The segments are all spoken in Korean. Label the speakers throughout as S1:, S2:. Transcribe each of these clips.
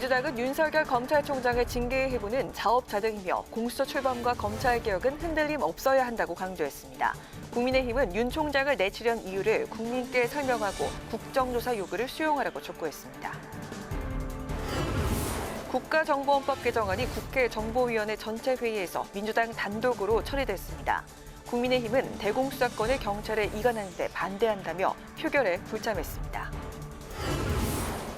S1: 민주당은 윤석열 검찰총장의 징계 해부는 자업자득이며 공수처 출범과 검찰개혁은 흔들림 없어야 한다고 강조했습니다. 국민의힘은 윤 총장을 내치려는 이유를 국민께 설명하고 국정조사 요구를 수용하라고 촉구했습니다. 국가정보원법 개정안이 국회 정보위원회 전체 회의에서 민주당 단독으로 처리됐습니다. 국민의힘은 대공수사권을 경찰에 이관하는 데 반대한다며 표결에 불참했습니다.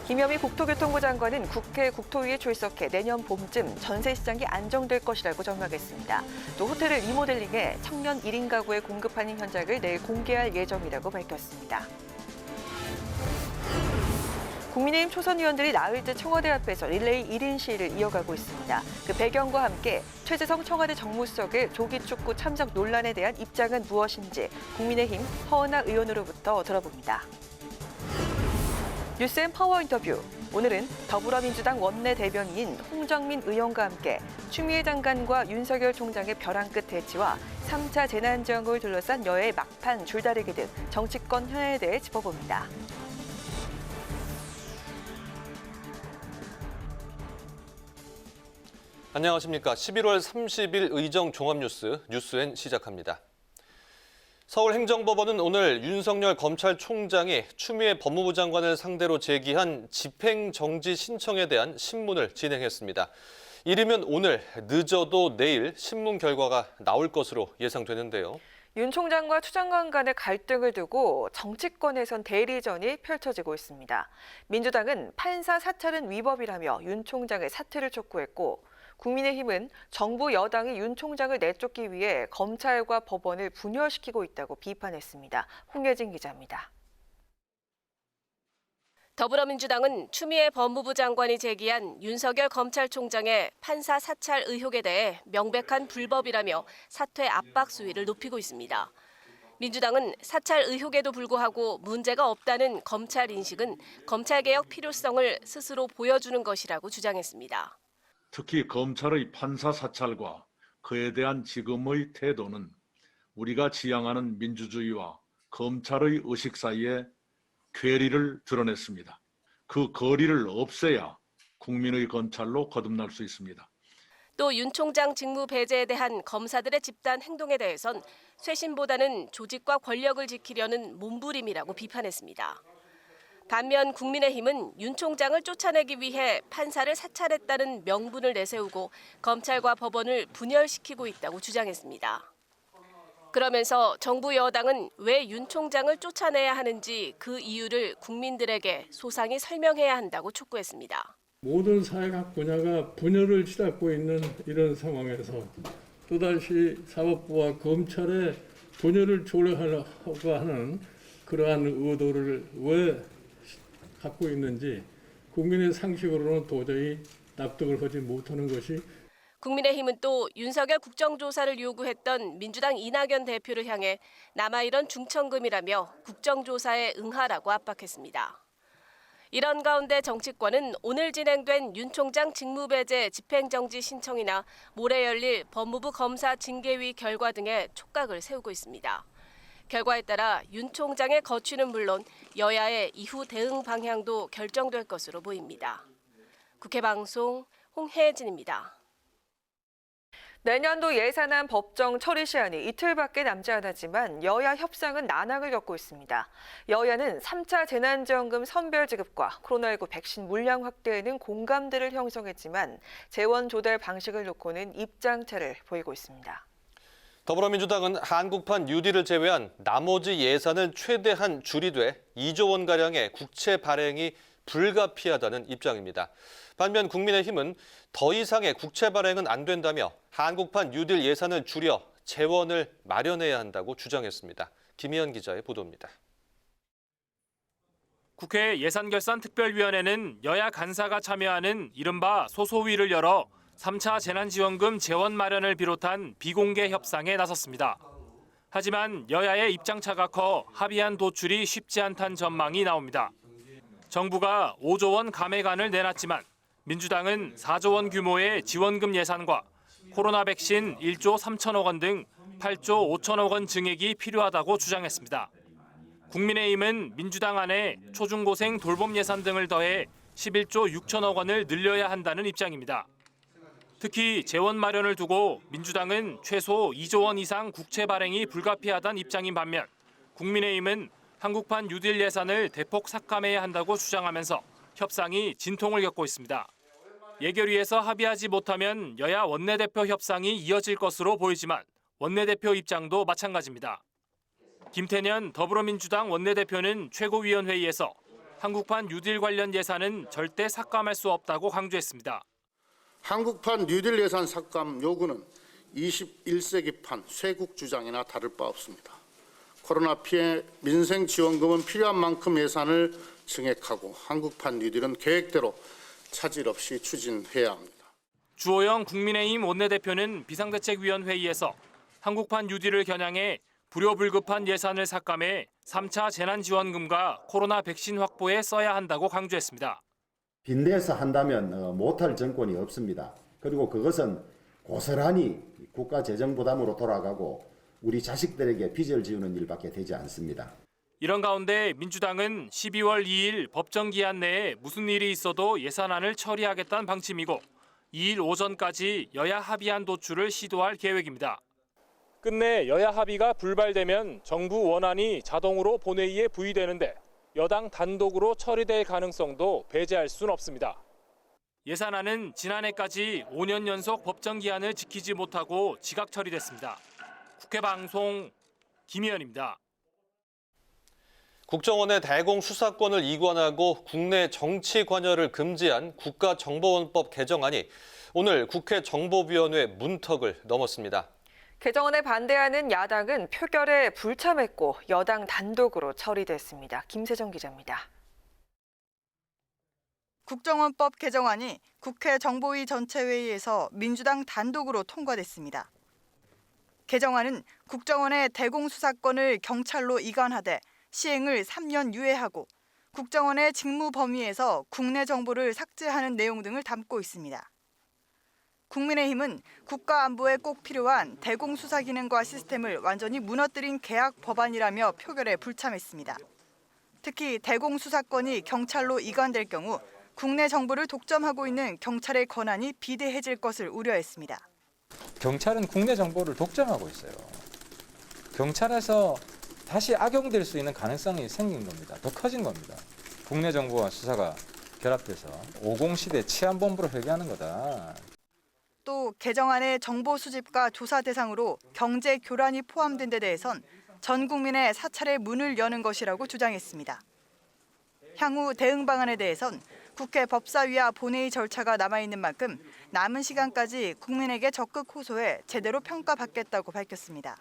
S1: 김현미 국토교통부 장관은 국회 국토위에 출석해 내년 봄쯤 전세시장이 안정될 것이라고 전망했습니다. 또 호텔을 리모델링해 청년 1인 가구에 공급하는 현장을 내일 공개할 예정이라고 밝혔습니다. 국민의힘 초선 의원들이 나흘째 청와대 앞에서 릴레이 1인 시위를 이어가고 있습니다. 그 배경과 함께 최재성 청와대 정무수석의 조기축구 참석 논란에 대한 입장은 무엇인지 국민의힘 허은하 의원으로부터 들어봅니다. 뉴스앤 파워 인터뷰. 오늘은 더불어민주당 원내대변인 홍정민 의원과 함께 추미애 장관과 윤석열 총장의 벼랑 끝 대치와 3차 재난지원금을 둘러싼 여야의 막판 줄다리기 등 정치권 현안에 대해 짚어봅니다.
S2: 안녕하십니까. 11월 30일 의정 종합뉴스 뉴스엔 시작합니다. 서울행정법원은 오늘 윤석열 검찰총장이 추미애 법무부 장관을 상대로 제기한 집행정지 신청에 대한 신문을 진행했습니다. 이르면 오늘, 늦어도 내일 신문 결과가 나올 것으로 예상되는데요.
S1: 윤 총장과 추 장관 간의 갈등을 두고 정치권에선 대리전이 펼쳐지고 있습니다. 민주당은 판사 사찰은 위법이라며 윤 총장의 사퇴를 촉구했고, 국민의힘은 정부 여당이 윤 총장을 내쫓기 위해 검찰과 법원을 분열시키고 있다고 비판했습니다. 홍예진 기자입니다.
S3: 더불어민주당은 추미애 법무부 장관이 제기한 윤석열 검찰총장의 판사 사찰 의혹에 대해 명백한 불법이라며 사퇴 압박 수위를 높이고 있습니다. 민주당은 사찰 의혹에도 불구하고 문제가 없다는 검찰 인식은 검찰개혁 필요성을 스스로 보여주는 것이라고 주장했습니다.
S4: 특히 검찰의 판사 사찰과 그에 대한 지금의 태도는 우리가 지향하는 민주주의와 검찰의 의식 사이에 괴리를 드러냈습니다. 그 거리를 없애야 국민의 검찰로 거듭날 수 있습니다.
S3: 또 윤 총장 직무 배제에 대한 검사들의 집단 행동에 대해선 쇄신보다는 조직과 권력을 지키려는 몸부림이라고 비판했습니다. 반면 국민의힘은 윤 총장을 쫓아내기 위해 판사를 사찰했다는 명분을 내세우고 검찰과 법원을 분열시키고 있다고 주장했습니다. 그러면서 정부 여당은 왜 윤 총장을 쫓아내야 하는지 그 이유를 국민들에게 소상히 설명해야 한다고 촉구했습니다.
S5: 모든 사회각 분야가 분열을 치닫고 있는 이런 상황에서 또다시 사법부와 검찰의 분열을 조력하려고 하는 그러한 의도를 왜 갖고 있는지 국민의 상식으로는 도저히 납득을 하지 못하는 것이.
S3: 국민의힘은 또 윤석열 국정조사를 요구했던 민주당 이낙연 대표를 향해 남아이런 중천금이라며 국정조사에 응하라고 압박했습니다. 이런 가운데 정치권은 오늘 진행된 윤 총장 직무배제 집행정지 신청이나 모레 열릴 법무부 검사 징계위 결과 등에 촉각을 세우고 있습니다. 결과에 따라 윤 총장의 거취는 물론 여야의 이후 대응 방향도 결정될 것으로 보입니다. 국회 방송 홍혜진입니다.
S1: 내년도 예산안 법정 처리 시한이 이틀밖에 남지 않았지만 여야 협상은 난항을 겪고 있습니다. 여야는 3차 재난지원금 선별 지급과 코로나19 백신 물량 확대에는 공감대를 형성했지만 재원 조달 방식을 놓고는 입장차를 보이고 있습니다.
S2: 더불어민주당은 한국판 뉴딜을 제외한 나머지 예산을 최대한 줄이되 2조 원가량의 국채 발행이 불가피하다는 입장입니다. 반면 국민의힘은 더 이상의 국채 발행은 안 된다며 한국판 뉴딜 예산을 줄여 재원을 마련해야 한다고 주장했습니다. 김희연 기자의 보도입니다.
S6: 국회 예산결산특별위원회는 여야 간사가 참여하는 이른바 소소위를 열어 3차 재난지원금 재원 마련을 비롯한 비공개 협상에 나섰습니다. 하지만 여야의 입장차가 커 합의안 도출이 쉽지 않다는 전망이 나옵니다. 정부가 5조 원 감액안을 내놨지만 민주당은 4조 원 규모의 지원금 예산과 코로나 백신 1조 3천억 원 등 8조 5천억 원 증액이 필요하다고 주장했습니다. 국민의힘은 민주당 안에 초중고생 돌봄 예산 등을 더해 11조 6천억 원을 늘려야 한다는 입장입니다. 특히 재원 마련을 두고 민주당은 최소 2조 원 이상 국채 발행이 불가피하다는 입장인 반면 국민의힘은 한국판 뉴딜 예산을 대폭 삭감해야 한다고 주장하면서 협상이 진통을 겪고 있습니다. 예결위에서 합의하지 못하면 여야 원내대표 협상이 이어질 것으로 보이지만 원내대표 입장도 마찬가지입니다. 김태년 더불어민주당 원내대표는 최고위원회의에서 한국판 뉴딜 관련 예산은 절대 삭감할 수 없다고 강조했습니다.
S7: 한국판 뉴딜 예산 삭감 요구는 21세기판 쇄국 주장이나 다를 바 없습니다. 코로나 피해 민생 지원금은 필요한 만큼 예산을 증액하고 한국판 뉴딜은 계획대로 차질 없이 추진해야 합니다.
S6: 주호영 국민의힘 원내대표는 비상대책위원회의에서 한국판 뉴딜을 겨냥해 불효불급한 예산을 삭감해 3차 재난지원금과 코로나 백신 확보에 써야 한다고 강조했습니다.
S8: 빚내서 한다면 못할 정권이 없습니다. 그리고 그것은 고스란히 국가 재정 부담으로 돌아가고 우리 자식들에게 빚을 지우는 일밖에 되지 않습니다.
S6: 이런 가운데 민주당은 12월 2일 법정 기한 내에 무슨 일이 있어도 예산안을 처리하겠다는 방침이고 2일 오전까지 여야 합의안 도출을 시도할 계획입니다. 끝내 여야 합의가 불발되면 정부 원안이 자동으로 본회의에 부의되는데 여당 단독으로 처리될 가능성도 배제할 수는 없습니다. 예산안은 지난해까지 5년 연속 법정 기한을 지키지 못하고 지각 처리됐습니다. 국회 방송 김희연입니다.
S2: 국정원의 대공 수사권을 이관하고 국내 정치 관여를 금지한 국가정보원법 개정안이 오늘 국회 정보위원회 문턱을 넘었습니다.
S1: 개정안에 반대하는 야당은 표결에 불참했고 여당 단독으로 처리됐습니다. 김세정 기자입니다.
S9: 국정원법 개정안이 국회 정보위 전체회의에서 민주당 단독으로 통과됐습니다. 개정안은 국정원의 대공수사권을 경찰로 이관하되 시행을 3년 유예하고 국정원의 직무 범위에서 국내 정보를 삭제하는 내용 등을 담고 있습니다. 국민의힘은 국가 안보에 꼭 필요한 대공수사 기능과 시스템을 완전히 무너뜨린 계약 법안이라며 표결에 불참했습니다. 특히 대공수사권이 경찰로 이관될 경우 국내 정보를 독점하고 있는 경찰의 권한이 비대해질 것을 우려했습니다.
S10: 경찰은 국내 정보를 독점하고 있어요. 경찰에서 다시 악용될 수 있는 가능성이 생긴 겁니다. 더 커진 겁니다. 국내 정보와 수사가 결합돼서 50시대 치안본부로 회귀하는 거다.
S9: 또 개정안의 정보 수집과 조사 대상으로 경제 교란이 포함된 데 대해선 전 국민의 사찰의 문을 여는 것이라고 주장했습니다. 향후 대응 방안에 대해선 국회 법사위와 본회의 절차가 남아있는 만큼 남은 시간까지 국민에게 적극 호소해 제대로 평가받겠다고 밝혔습니다.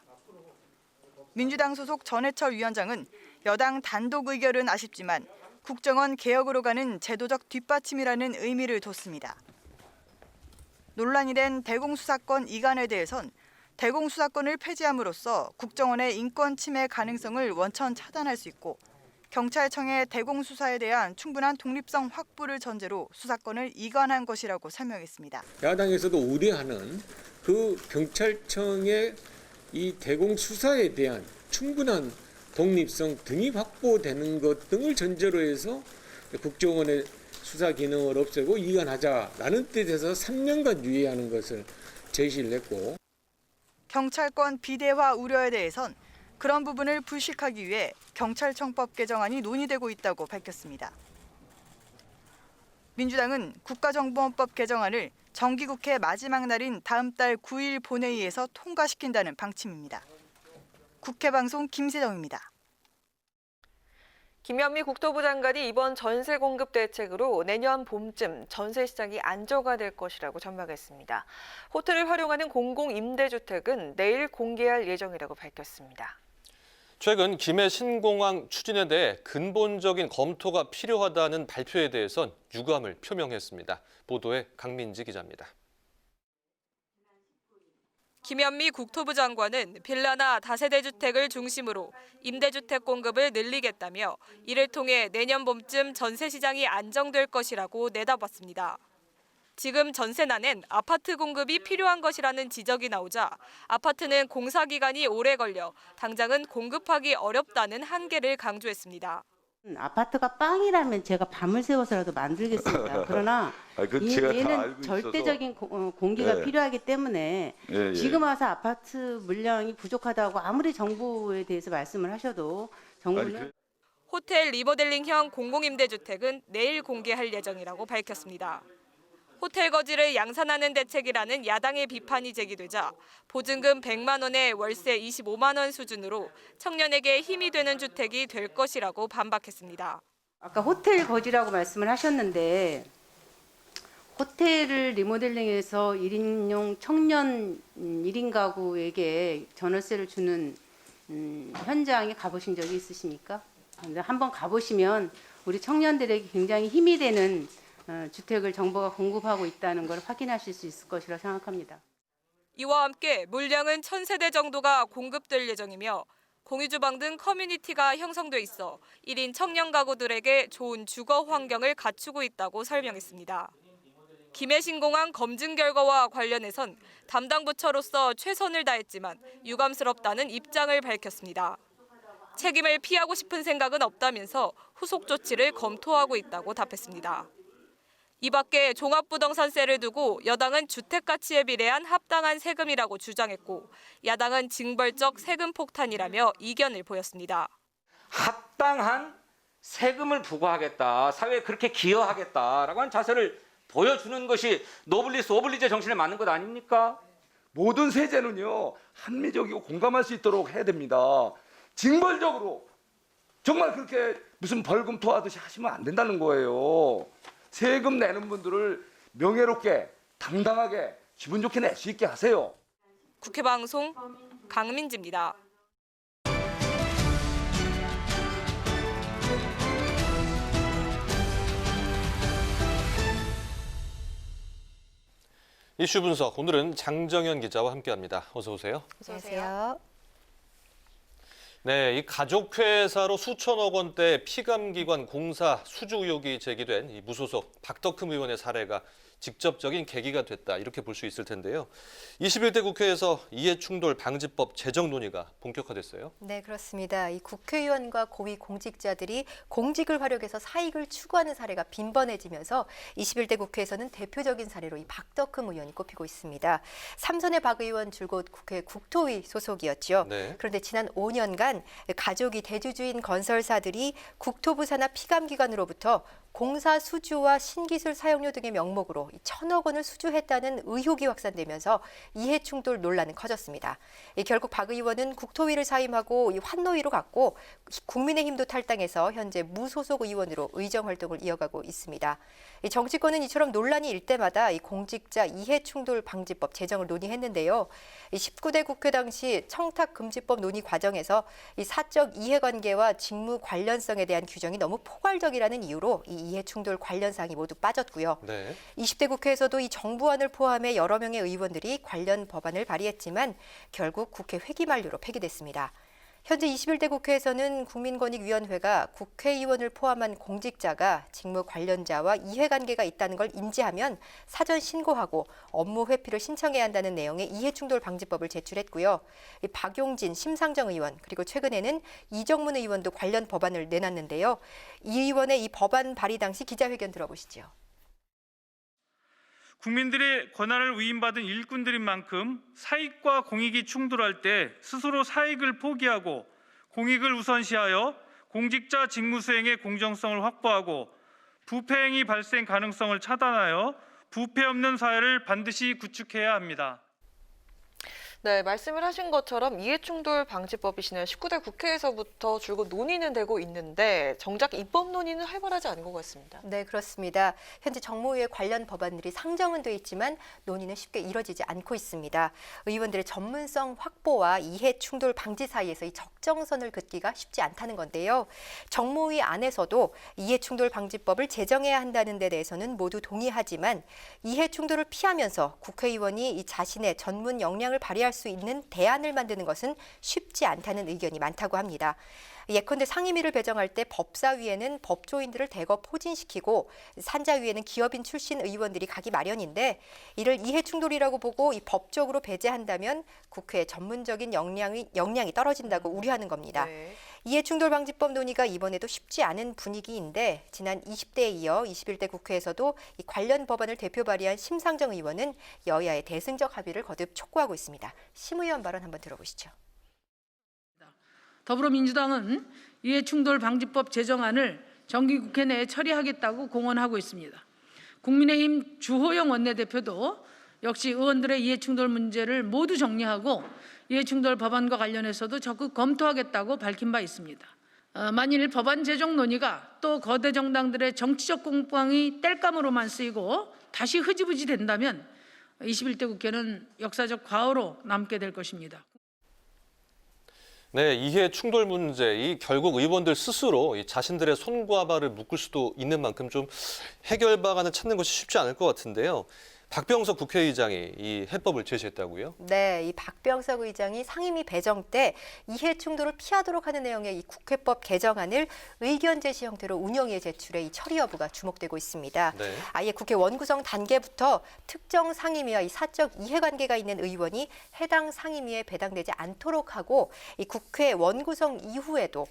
S9: 민주당 소속 전해철 위원장은 여당 단독 의결은 아쉽지만 국정원 개혁으로 가는 제도적 뒷받침이라는 의미를 뒀습니다. 논란이 된 대공수사권 이관에 대해선 대공수사권을 폐지함으로써 국정원의 인권 침해 가능성을 원천 차단할 수 있고 경찰청의 대공수사에 대한 충분한 독립성 확보를 전제로 수사권을 이관한 것이라고 설명했습니다.
S11: 야당에서도 우려하는 그 경찰청의 이 대공수사에 대한 충분한 독립성 등이 확보되는 것 등을 전제로 해서 국정원의 수사 기능을 없애고 이관하자라는 뜻에서 3년간 유예하는 것을 제시를 했고
S9: 경찰권 비대화 우려에 대해선 그런 부분을 불식하기 위해 경찰청법 개정안이 논의되고 있다고 밝혔습니다. 민주당은 국가정보원법 개정안을 정기국회 마지막 날인 다음 달 9일 본회의에서 통과시킨다는 방침입니다. 국회방송 김세정입니다.
S1: 김현미 국토부 장관이 이번 전세 공급 대책으로 내년 봄쯤 전세 시장이 안정화될 것이라고 전망했습니다. 호텔을 활용하는 공공임대주택은 내일 공개할 예정이라고 밝혔습니다.
S2: 최근 김해 신공항 추진에 대해 근본적인 검토가 필요하다는 발표에 대해선 유감을 표명했습니다. 보도에 강민지 기자입니다.
S3: 김현미 국토부 장관은 빌라나 다세대 주택을 중심으로 임대주택 공급을 늘리겠다며 이를 통해 내년 봄쯤 전세 시장이 안정될 것이라고 내다봤습니다. 지금 전세난엔 아파트 공급이 필요한 것이라는 지적이 나오자 아파트는 공사 기간이 오래 걸려 당장은 공급하기 어렵다는 한계를 강조했습니다.
S12: 아파트가 빵이라면 제가 밤을 새워서라도 만들겠습니다. 그러나
S13: 제가 다
S12: 얘는
S13: 알고
S12: 절대적인 공기가
S13: 네.
S12: 필요하기 때문에
S13: 예.
S12: 지금 와서 아파트 물량이 부족하다고 아무리 정부에 대해서 말씀을 하셔도 정부는
S14: 호텔 리모델링형 공공임대주택은 내일 공개할 예정이라고 밝혔습니다. 호텔 거지를 양산하는 대책이라는 야당의 비판이 제기되자 보증금 100만 원에 월세 25만 원 수준으로 청년에게 힘이 되는 주택이 될 것이라고 반박했습니다.
S12: 아까 호텔 거지라고 말씀을 하셨는데 호텔을 리모델링해서 1인용 청년 1인 가구에게 전월세를 주는 현장에 가보신 적이 있으십니까? 한번 가보시면 우리 청년들에게 굉장히 힘이 되는 주택을 정부가 공급하고 있다는 걸 확인하실 수 있을 것이라 생각합니다.
S14: 이와 함께 물량은 1000세대 정도가 공급될 예정이며 공유주방 등 커뮤니티가 형성돼 있어 1인 청년 가구들에게 좋은 주거 환경을 갖추고 있다고 설명했습니다. 김해신공항 검증 결과와 관련해선 담당 부처로서 최선을 다했지만 유감스럽다는 입장을 밝혔습니다. 책임을 피하고 싶은 생각은 없다면서 후속 조치를 검토하고 있다고 답했습니다. 이 밖에 종합부동산세를 두고 여당은 주택가치에 비례한 합당한 세금이라고 주장했고 야당은 징벌적 세금 폭탄이라며 이견을 보였습니다.
S15: 합당한 세금을 부과하겠다, 사회에 그렇게 기여하겠다라고 하는 자세를 보여주는 것이 노블리스 오블리제 정신에 맞는 것 아닙니까?
S13: 모든 세제는요 합리적이고 공감할 수 있도록 해야 됩니다. 징벌적으로 정말 그렇게 무슨 벌금 토하듯이 하시면 안 된다는 거예요. 세금 내는 분들을 명예롭게 당당하게 기분 좋게 낼 수 있게 하세요.
S14: 국회 방송 강민지입니다.
S2: 이슈 분석, 오늘은 장정현 기자와 함께합니다. 어서 오세요.
S1: 어서 오세요.
S2: 네, 이 가족회사로 수천억 원대 피감기관 공사 수주 의혹이 제기된 이 무소속 박덕흠 의원의 사례가 직접적인 계기가 됐다, 이렇게 볼 수 있을 텐데요. 21대 국회에서 이해충돌 방지법 제정 논의가 본격화됐어요.
S16: 네, 그렇습니다. 이 국회의원과 고위 공직자들이 공직을 활용해서 사익을 추구하는 사례가 빈번해지면서 21대 국회에서는 대표적인 사례로 이 박덕흠 의원이 꼽히고 있습니다. 삼선의 박 의원 줄곧 국회 국토위 소속이었죠.
S2: 네.
S16: 그런데 지난 5년간 가족이 대주주인 건설사들이 국토부 산하 피감기관으로부터 공사 수주와 신기술 사용료 등의 명목으로 1,000억 원을 수주했다는 의혹이 확산되면서 이해충돌 논란은 커졌습니다. 결국 박 의원은 국토위를 사임하고 환노위로 갔고 국민의힘도 탈당해서 현재 무소속 의원으로 의정 활동을 이어가고 있습니다. 정치권은 이처럼 논란이 일 때마다 공직자 이해충돌 방지법 제정을 논의했는데요. 19대 국회 당시 청탁금지법 논의 과정에서 사적 이해관계와 직무 관련성에 대한 규정이 너무 포괄적이라는 이유로 이 이해충돌 관련 사항이 모두 빠졌고요.
S2: 네.
S16: 20대 국회에서도 이 정부안을 포함해 여러 명의 의원들이 관련 법안을 발의했지만 결국 국회 회기 만료로 폐기됐습니다. 현재 21대 국회에서는 국민권익위원회가 국회의원을 포함한 공직자가 직무 관련자와 이해관계가 있다는 걸 인지하면 사전 신고하고 업무 회피를 신청해야 한다는 내용의 이해충돌 방지법을 제출했고요. 박용진, 심상정 의원 그리고 최근에는 이정문 의원도 관련 법안을 내놨는데요. 이 의원의 이 법안 발의 당시 기자회견 들어보시죠.
S17: 국민들의 권한을 위임받은 일꾼들인 만큼 사익과 공익이 충돌할 때 스스로 사익을 포기하고 공익을 우선시하여 공직자 직무 수행의 공정성을 확보하고 부패 행위 발생 가능성을 차단하여 부패 없는 사회를 반드시 구축해야 합니다.
S1: 네, 말씀을 하신 것처럼 이해충돌 방지법이 지난 19대 국회에서부터 줄곧 논의는 되고 있는데 정작 입법 논의는 활발하지 않은 것 같습니다.
S16: 네, 그렇습니다. 현재 정무위에 관련 법안들이 상정은 돼 있지만 논의는 쉽게 이뤄지지 않고 있습니다. 의원들의 전문성 확보와 이해충돌 방지 사이에서 이 적정선을 긋기가 쉽지 않다는 건데요. 정무위 안에서도 이해충돌 방지법을 제정해야 한다는 데 대해서는 모두 동의하지만 이해충돌을 피하면서 국회의원이 이 자신의 전문 역량을 발휘할 수 있는 대안을 만드는 것은 쉽지 않다는 의견이 많다고 합니다. 예컨대 상임위를 배정할 때 법사위에는 법조인들을 대거 포진시키고 산자위에는 기업인 출신 의원들이 가기 마련인데 이를 이해충돌이라고 보고 이 법적으로 배제한다면 국회의 전문적인 역량이 떨어진다고 우려하는 겁니다.
S1: 네.
S16: 이해충돌방지법 논의가 이번에도 쉽지 않은 분위기인데 지난 20대에 이어 21대 국회에서도 이 관련 법안을 대표 발의한 심상정 의원은 여야의 대승적 합의를 거듭 촉구하고 있습니다. 심 의원 발언 한번 들어보시죠.
S18: 더불어민주당은 이해충돌방지법 제정안을 정기국회 내에 처리하겠다고 공언하고 있습니다. 국민의힘 주호영 원내대표도 역시 의원들의 이해충돌 문제를 모두 정리하고 이해충돌 법안과 관련해서도 적극 검토하겠다고 밝힌 바 있습니다. 만일 법안 제정 논의가 또 거대 정당들의 정치적 공방이 땔감으로만 쓰이고 다시 흐지부지 된다면 21대 국회는 역사적 과오로 남게 될 것입니다.
S2: 네, 이해 충돌 문제, 이 결국 의원들 스스로 이 자신들의 손과 발을 묶을 수도 있는 만큼 좀 해결 방안을 찾는 것이 쉽지 않을 것 같은데요. 박병석 국회의장이 이 해법을 제시했다고요?
S16: 네, 이 박병석 의장이 상임위 배정 때 이해 충돌을 피하도록 하는 내용의 이 국회법 개정안을 의견 제시 형태로 운영위에 제출해 이 처리 여부가 주목되고 있습니다.
S2: 네.
S16: 아예 국회 원구성 단계부터 특정 상임위와 이 사적 이해관계가 있는 의원이 해당 상임위에 배당되지 않도록 하고 이 국회 원구성 이후에도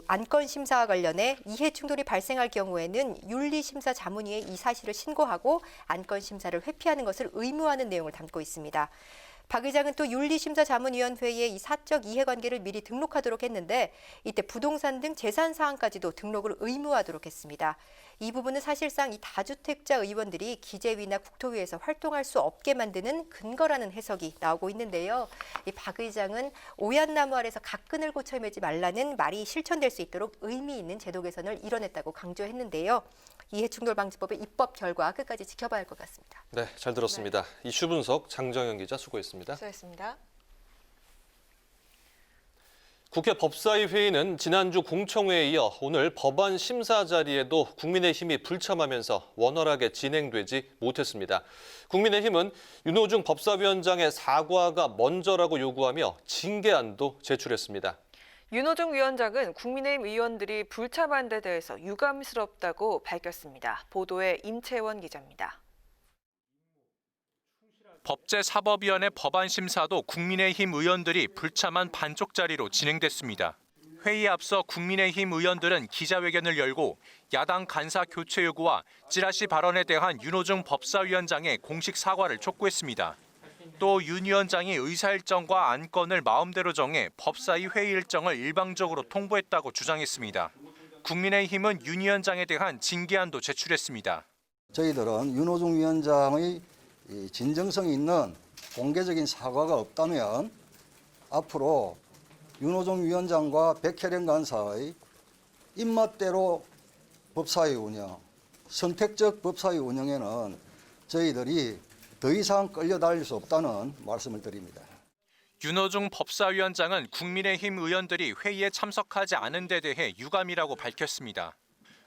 S16: 안건 심사와 관련해 이해 충돌이 발생할 경우에는 윤리심사 자문위에 이 사실을 신고하고 안건 심사를 회피하는 것을 의무화하는 내용을 담고 있습니다. 박 의장은 또 윤리심사자문위원회에 이 사적 이해관계를 미리 등록하도록 했는데 이때 부동산 등 재산 사항까지도 등록을 의무화하도록 했습니다. 이 부분은 사실상 이 다주택자 의원들이 기재위나 국토위에서 활동할 수 없게 만드는 근거라는 해석이 나오고 있는데요. 이 박 의장은 오얏나무 아래서 각근을 고쳐 매지 말라는 말이 실천될 수 있도록 의미 있는 제도 개선을 이뤄냈다고 강조했는데요. 이해충돌방지법의 입법 결과 끝까지 지켜봐야 할 것 같습니다.
S2: 네, 잘 들었습니다.
S1: 네.
S2: 이슈 분석 장정현 기자 수고했습니다.
S1: 수고했습니다.
S2: 국회 법사위 회의는 지난주 공청회에 이어 오늘 법안 심사 자리에도 국민의힘이 불참하면서 원활하게 진행되지 못했습니다. 국민의힘은 윤호중 법사위원장의 사과가 먼저라고 요구하며 징계안도 제출했습니다.
S1: 윤호중 위원장은 국민의힘 의원들이 불참한 데 대해서 유감스럽다고 밝혔습니다. 보도에 임채원 기자입니다.
S6: 법제사법위원회 법안 심사도 국민의힘 의원들이 불참한 반쪽 자리로 진행됐습니다. 회의에 앞서 국민의힘 의원들은 기자회견을 열고 야당 간사 교체 요구와 찌라시 발언에 대한 윤호중 법사위원장의 공식 사과를 촉구했습니다. 또 윤 위원장이 의사일정과 안건을 마음대로 정해 법사위 회의 일정을 일방적으로 통보했다고 주장했습니다. 국민의힘은 윤 위원장에 대한 징계안도 제출했습니다.
S19: 저희들은 윤호중 위원장의 진정성 있는 공개적인 사과가 없다면 앞으로 윤호중 위원장과 백혜련 간사의 입맛대로 법사위 운영, 선택적 법사위 운영에는 저희들이 더 이상 끌려다닐 수 없다는 말씀을 드립니다.
S6: 윤호중 법사위원장은 국민의힘 의원들이 회의에 참석하지 않은 데 대해 유감이라고 밝혔습니다.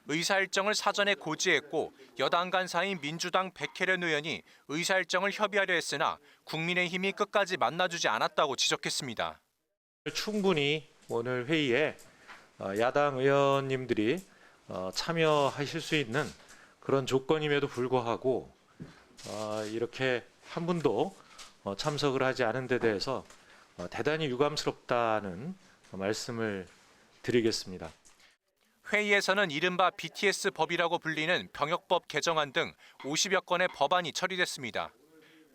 S6: 의사일정을 사전에 고지했고 여당 간사인 민주당 백혜련 의원이 의사일정을 협의하려 했으나 국민의힘이 끝까지 만나주지 않았다고 지적했습니다.
S20: 충분히 오늘 회의에 야당 의원님들이 참여하실 수 있는 그런 조건임에도 불구하고 이렇게 한 분도 참석을 하지 않은 데 대해서 대단히 유감스럽다는 말씀을 드리겠습니다.
S6: 회의에서는 이른바 BTS 법이라고 불리는 병역법 개정안 등 50여 건의 법안이 처리됐습니다.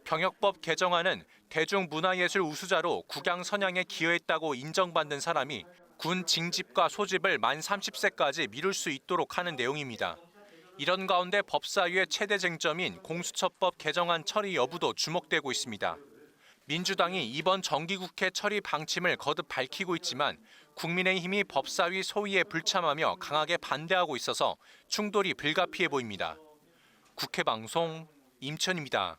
S6: 병역법 개정안은 대중문화예술 우수자로 국양 선양에 기여했다고 인정받는 사람이 군 징집과 소집을 만 30세까지 미룰 수 있도록 하는 내용입니다. 이런 가운데 법사위의 최대 쟁점인 공수처법 개정안 처리 여부도 주목되고 있습니다. 민주당이 이번 정기국회 처리 방침을 거듭 밝히고 있지만 국민의힘이 법사위 소위에 불참하며 강하게 반대하고 있어서 충돌이 불가피해 보입니다. 국회 방송 임천입니다.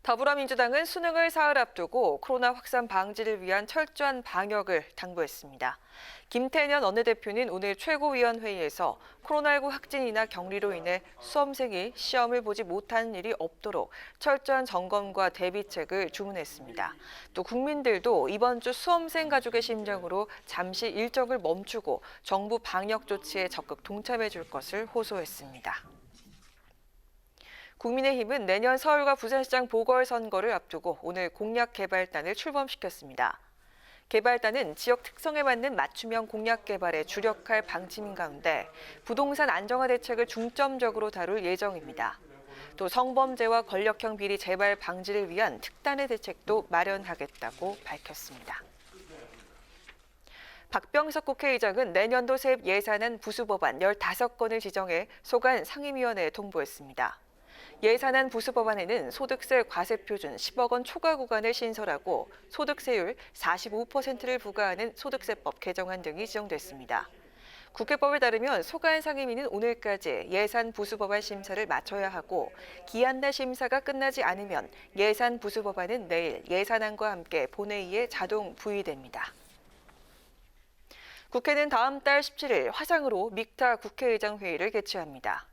S1: 더불어민주당은 수능을 사흘 앞두고 코로나 확산 방지를 위한 철저한 방역을 당부했습니다. 김태년 원내대표는 오늘 최고위원회의에서 코로나19 확진이나 격리로 인해 수험생이 시험을 보지 못하는 일이 없도록 철저한 점검과 대비책을 주문했습니다. 또 국민들도 이번 주 수험생 가족의 심정으로 잠시 일정을 멈추고 정부 방역 조치에 적극 동참해 줄 것을 호소했습니다. 국민의힘은 내년 서울과 부산시장 보궐선거를 앞두고 오늘 공약 개발단을 출범시켰습니다. 개발단은 지역 특성에 맞는 맞춤형 공약 개발에 주력할 방침인 가운데 부동산 안정화 대책을 중점적으로 다룰 예정입니다. 또 성범죄와 권력형 비리 재발 방지를 위한 특단의 대책도 마련하겠다고 밝혔습니다. 박병석 국회의장은 내년도 세입 예산안 부수법안 15건을 지정해 소관 상임위원회에 통보했습니다. 예산안 부수법안에는 소득세 과세표준 10억 원 초과 구간을 신설하고 소득세율 45%를 부과하는 소득세법 개정안 등이 지정됐습니다. 국회법에 따르면 소관 상임위는 오늘까지 예산 부수법안 심사를 마쳐야 하고 기한 내 심사가 끝나지 않으면 예산 부수법안은 내일 예산안과 함께 본회의에 자동 부의됩니다. 국회는 다음 달 17일 화상으로 믹타 국회의장 회의를 개최합니다.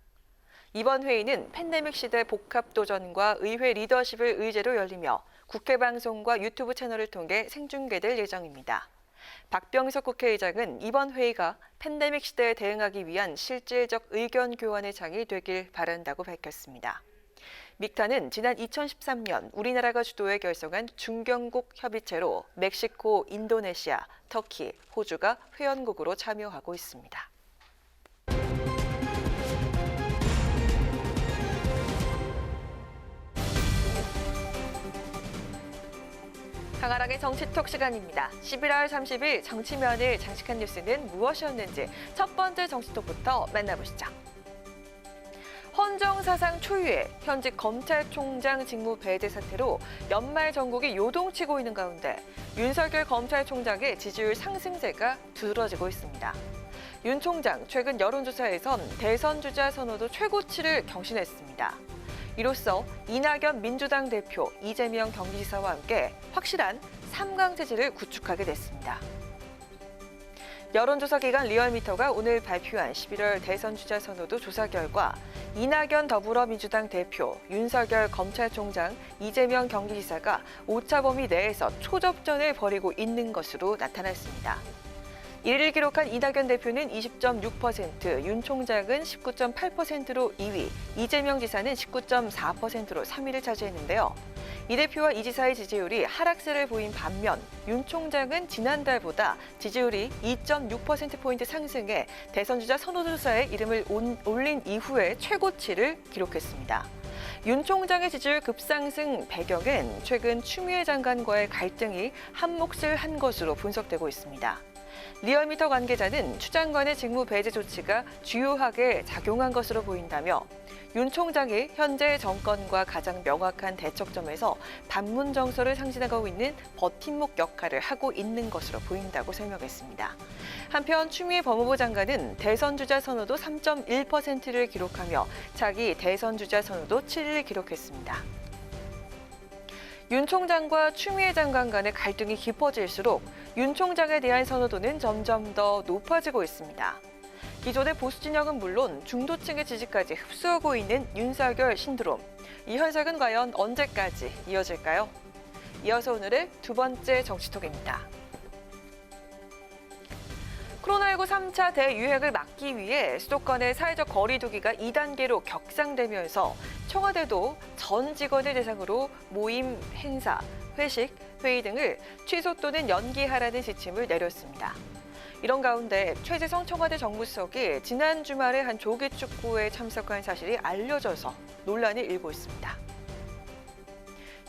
S1: 이번 회의는 팬데믹 시대 복합 도전과 의회 리더십을 의제로 열리며 국회 방송과 유튜브 채널을 통해 생중계될 예정입니다. 박병석 국회의장은 이번 회의가 팬데믹 시대에 대응하기 위한 실질적 의견 교환의 장이 되길 바란다고 밝혔습니다. 믹타는 지난 2013년 우리나라가 주도해 결성한 중견국 협의체로 멕시코, 인도네시아, 터키, 호주가 회원국으로 참여하고 있습니다. 강아랑의 정치톡 시간입니다. 11월 30일 정치면을 장식한 뉴스는 무엇이었는지 첫 번째 정치톡부터 만나보시죠. 헌정사상 초유의 현직 검찰총장 직무 배제 사태로 연말 전국이 요동치고 있는 가운데 윤석열 검찰총장의 지지율 상승세가 두드러지고 있습니다. 윤 총장 최근 여론조사에선 대선 주자 선호도 최고치를 경신했습니다. 이로써 이낙연 민주당 대표, 이재명 경기지사와 함께 확실한 3강 체제를 구축하게 됐습니다. 여론조사 기관 리얼미터가 오늘 발표한 11월 대선 주자 선호도 조사 결과 이낙연 더불어민주당 대표, 윤석열 검찰총장, 이재명 경기지사가 오차 범위 내에서 초접전을 벌이고 있는 것으로 나타났습니다. 1위를 기록한 이낙연 대표는 20.6%, 윤 총장은 19.8%로 2위, 이재명 지사는 19.4%로 3위를 차지했는데요. 이 대표와 이 지사의 지지율이 하락세를 보인 반면 윤 총장은 지난달보다 지지율이 2.6%포인트 상승해 대선주자 선호조사에 이름을 올린 이후에 최고치를 기록했습니다. 윤 총장의 지지율 급상승 배경엔 최근 추미애 장관과의 갈등이 한몫을 한 것으로 분석되고 있습니다. 리얼미터 관계자는 추 장관의 직무 배제 조치가 주요하게 작용한 것으로 보인다며 윤 총장이 현재 정권과 가장 명확한 대척점에서 반문 정서를 상징하고 있는 버팀목 역할을 하고 있는 것으로 보인다고 설명했습니다. 한편 추미애 법무부 장관은 대선 주자 선호도 3.1%를 기록하며 차기 대선 주자 선호도 7위를 기록했습니다. 윤 총장과 추미애 장관 간의 갈등이 깊어질수록 윤 총장에 대한 선호도는 점점 더 높아지고 있습니다. 기존의 보수 진영은 물론 중도층의 지지까지 흡수하고 있는 윤석열 신드롬. 이 현상은 과연 언제까지 이어질까요? 이어서 오늘의 두 번째 정치톡입니다. 코로나19 3차 대유행을 막기 위해 수도권의 사회적 거리 두기가 2단계로 격상되면서 청와대도 전 직원을 대상으로 모임, 행사, 회식, 회의 등을 취소 또는 연기하라는 지침을 내렸습니다. 이런 가운데 최재성 청와대 정무수석이 지난 주말에 한 조기 축구회에 참석한 사실이 알려져서 논란이 일고 있습니다.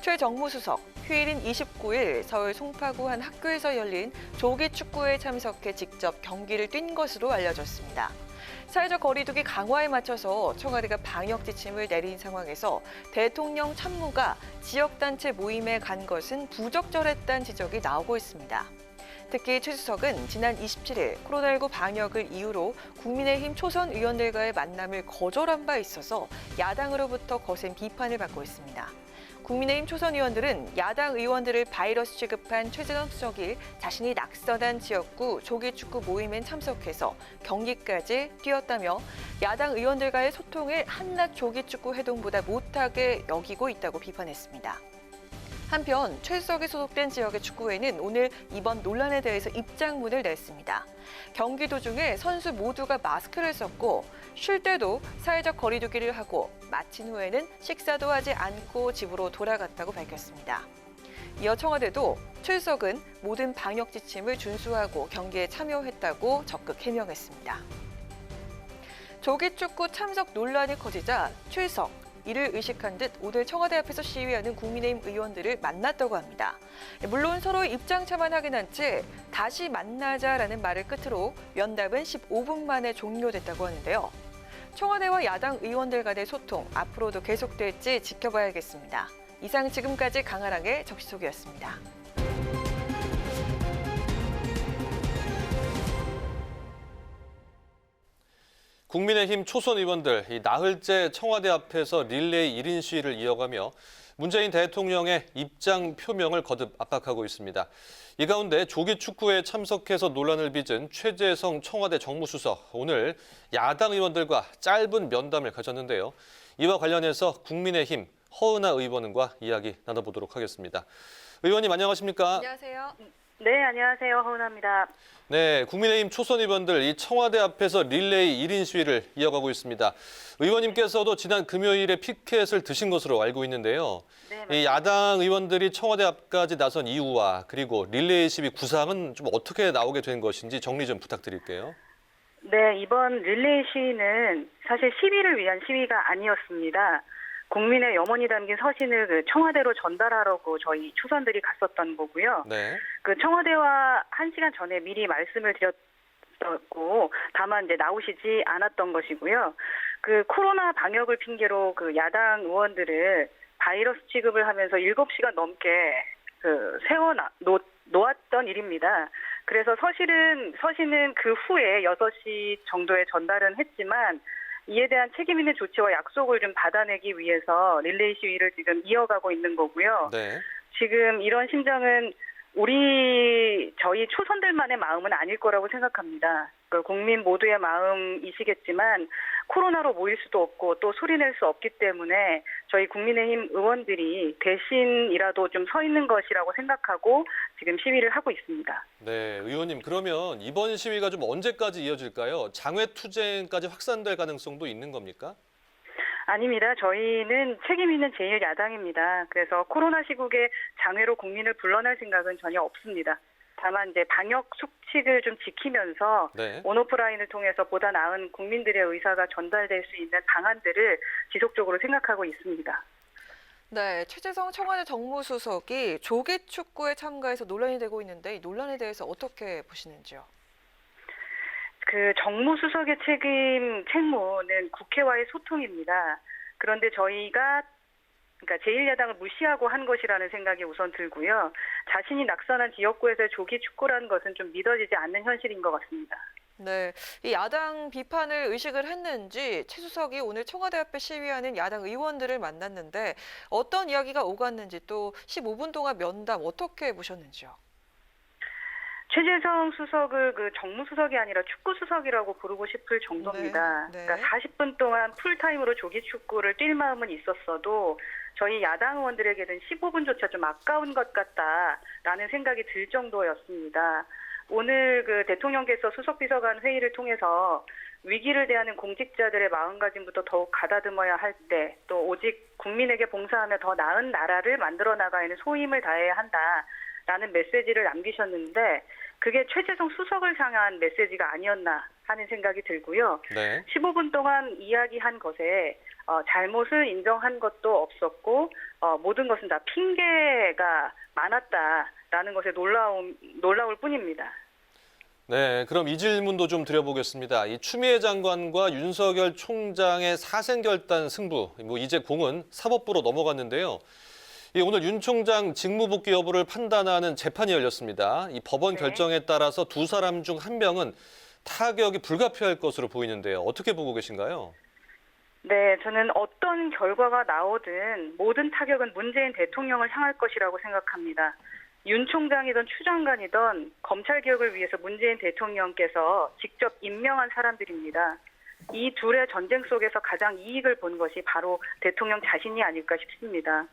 S1: 최 정무수석, 휴일인 29일 서울 송파구 한 학교에서 열린 조기 축구회에 참석해 직접 경기를 뛴 것으로 알려졌습니다. 사회적 거리두기 강화에 맞춰서 청와대가 방역 지침을 내린 상황에서 대통령 참모가 지역단체 모임에 간 것은 부적절했다는 지적이 나오고 있습니다. 특히 최 수석은 지난 27일 코로나19 방역을 이유로 국민의힘 초선 의원들과의 만남을 거절한 바 있어서 야당으로부터 거센 비판을 받고 있습니다. 국민의힘 초선 의원들은 야당 의원들을 바이러스 취급한 최재성 수석이 자신이 낙선한 지역구 조기축구 모임에 참석해서 경기까지 뛰었다며 야당 의원들과의 소통을 한낱 조기축구 회동보다 못하게 여기고 있다고 비판했습니다. 한편 최 수석이 소속된 지역의 축구회는 오늘 이번 논란에 대해서 입장문을 냈습니다. 경기 도중에 선수 모두가 마스크를 썼고 쉴 때도 사회적 거리 두기를 하고 마친 후에는 식사도 하지 않고 집으로 돌아갔다고 밝혔습니다. 이어 청와대도 최 수석은 모든 방역 지침을 준수하고 경기에 참여했다고 적극 해명했습니다. 조기축구 참석 논란이 커지자 최 수석 이를 의식한 듯 오늘 청와대 앞에서 시위하는 국민의힘 의원들을 만났다고 합니다. 물론 서로의 입장차만 확인한 채 다시 만나자라는 말을 끝으로 면담은 15분 만에 종료됐다고 하는데요. 청와대와 야당 의원들 간의 소통 앞으로도 계속될지 지켜봐야겠습니다. 이상 지금까지 강아랑의 접시속이었습니다.
S2: 국민의힘 초선 의원들 나흘째 청와대 앞에서 릴레이 1인 시위를 이어가며 문재인 대통령의 입장 표명을 거듭 압박하고 있습니다. 이 가운데 조기축구에 참석해서 논란을 빚은 최재성 청와대 정무수석, 오늘 야당 의원들과 짧은 면담을 가졌는데요. 이와 관련해서 국민의힘 허은하 의원과 이야기 나눠보도록 하겠습니다. 의원님 안녕하십니까?
S21: 안녕하세요. 네, 안녕하세요. 허은하입니다.
S2: 네, 국민의힘 초선 의원들 이 청와대 앞에서 릴레이 1인 시위를 이어가고 있습니다. 의원님께서도 지난 금요일에 피켓을 드신 것으로 알고 있는데요.
S21: 네,
S2: 이 야당 의원들이 청와대 앞까지 나선 이유와 그리고 릴레이 시위 구상은 좀 어떻게 나오게 된 것인지 정리 좀 부탁드릴게요.
S21: 네, 이번 릴레이 시위는 사실 시위를 위한 시위가 아니었습니다. 국민의 염원이 담긴 서신을 그 청와대로 전달하려고 저희 초선들이 갔었던 거고요.
S2: 네.
S21: 그 청와대와 1시간 전에 미리 말씀을 드렸고 다만 이제 나오시지 않았던 것이고요. 그 코로나 방역을 핑계로 그 야당 의원들을 바이러스 취급을 하면서 7시간 넘게 그 놓았던 일입니다. 그래서 서신은 그 후에 6시 정도에 전달은 했지만 이에 대한 책임 있는 조치와 약속을 좀 받아내기 위해서 릴레이 시위를 지금 이어가고 있는 거고요.
S2: 네.
S21: 지금 이런 심정은 저희 초선들만의 마음은 아닐 거라고 생각합니다. 그 국민 모두의 마음이시겠지만 코로나로 모일 수도 없고 또 소리낼 수 없기 때문에 저희 국민의힘 의원들이 대신이라도 좀 서 있는 것이라고 생각하고 지금 시위를 하고 있습니다.
S2: 네, 의원님 그러면 이번 시위가 좀 언제까지 이어질까요? 장외투쟁까지 확산될 가능성도 있는 겁니까?
S21: 아닙니다. 저희는 책임 있는 제1야당입니다. 그래서 코로나 시국에 장외로 국민을 불러낼 생각은 전혀 없습니다. 다만 이제 방역 수칙을 좀 지키면서
S2: 네.
S21: 온오프라인을 통해서 보다 나은 국민들의 의사가 전달될 수 있는 방안들을 지속적으로 생각하고 있습니다.
S1: 네, 최재성 청와대 정무수석이 조기축구에 참가해서 논란이 되고 있는데 이 논란에 대해서 어떻게 보시는지요?
S21: 그 정무수석의 책무는 국회와의 소통입니다. 그런데 저희가 그러니까 제1야당을 무시하고 한 것이라는 생각이 우선 들고요. 자신이 낙선한 지역구에서의 조기축구라는 것은 좀 믿어지지 않는 현실인 것 같습니다.
S1: 네, 이 야당 비판을 의식을 했는지 최 수석이 오늘 청와대 앞에 시위하는 야당 의원들을 만났는데 어떤 이야기가 오갔는지 또 15분 동안 면담 어떻게 보셨는지요?
S21: 최재성 수석을 그 정무수석이 아니라 축구수석이라고 부르고 싶을 정도입니다.
S1: 네.
S21: 그러니까 40분 동안 풀타임으로 조기축구를 뛸 마음은 있었어도 저희 야당 의원들에게는 15분조차 좀 아까운 것 같다라는 생각이 들 정도였습니다. 오늘 그 대통령께서 수석비서관 회의를 통해서 위기를 대하는 공직자들의 마음가짐부터 더욱 가다듬어야 할 때, 또 오직 국민에게 봉사하며 더 나은 나라를 만들어 나가는 소임을 다해야 한다라는 메시지를 남기셨는데 그게 최재성 수석을 향한 메시지가 아니었나 하는 생각이 들고요.
S2: 네.
S21: 15분 동안 이야기한 것에 잘못을 인정한 것도 없었고 모든 것은 다 핑계가 많았다라는 것에 놀라울 뿐입니다.
S2: 네, 그럼 이 질문도 좀 드려보겠습니다. 이 추미애 장관과 윤석열 총장의 사생결단 승부, 이제 공은 사법부로 넘어갔는데요. 오늘 윤 총장 직무복귀 여부를 판단하는 재판이 열렸습니다. 이 법원 결정에 따라서 두 사람 중 한 명은 타격이 불가피할 것으로 보이는데요. 어떻게 보고 계신가요?
S21: 네, 저는 어떤 결과가 나오든 모든 타격은 문재인 대통령을 향할 것이라고 생각합니다. 윤 총장이든 추 장관이든 검찰 개혁을 위해서 문재인 대통령께서 직접 임명한 사람들입니다. 이 둘의 전쟁 속에서 가장 이익을 본 것이 바로 대통령 자신이 아닐까 싶습니다.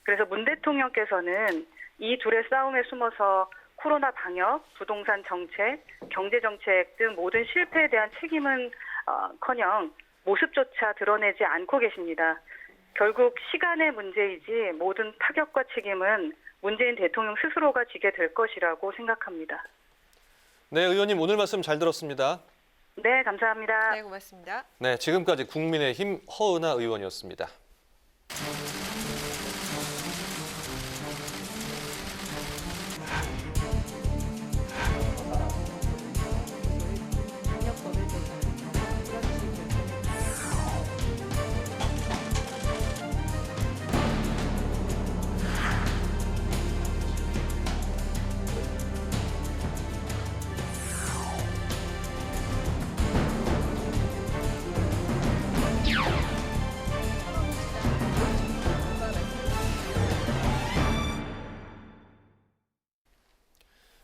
S21: 그래서 문 대통령께서는 이 둘의 싸움에 숨어서 코로나 방역, 부동산 정책, 경제 정책 등 모든 실패에 대한 책임은 커녕 모습조차 드러내지 않고 계십니다. 결국 시간의 문제이지 모든 타격과 책임은 문재인 대통령 스스로가 지게 될 것이라고 생각합니다.
S2: 네, 의원님 오늘 말씀 잘 들었습니다.
S21: 네, 감사합니다.
S1: 네, 고맙습니다.
S2: 네, 지금까지 국민의힘 허은하 의원이었습니다.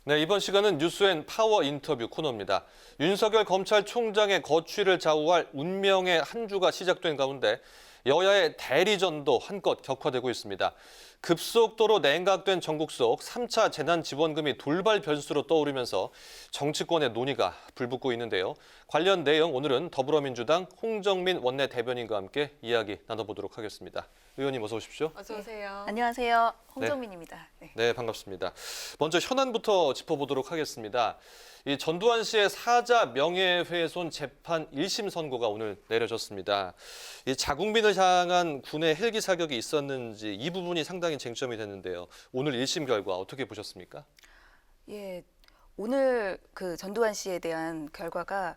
S2: 네, 이번 시간은 뉴스앤 파워 인터뷰 코너입니다. 윤석열 검찰총장의 거취를 좌우할 운명의 한 주가 시작된 가운데 여야의 대리전도 한껏 격화되고 있습니다. 급속도로 냉각된 전국 속 3차 재난지원금이 돌발 변수로 떠오르면서 정치권의 논의가 불붙고 있는데요. 관련 내용 오늘은 더불어민주당 홍정민 원내 대변인과 함께 이야기 나눠보도록 하겠습니다. 의원님 어서 오십시오.
S1: 어서 오세요.
S4: 안녕하세요. 홍정민입니다.
S2: 네, 반갑습니다. 먼저 현안부터 짚어보도록 하겠습니다. 이 전두환 씨의 사자 명예훼손 재판 1심 선고가 오늘 내려졌습니다. 이 자국민을 향한 군의 헬기 사격이 있었는지 이 부분이 상당히 쟁점이 됐는데요. 오늘 1심 결과 어떻게 보셨습니까?
S4: 예, 오늘 그 전두환 씨에 대한 결과가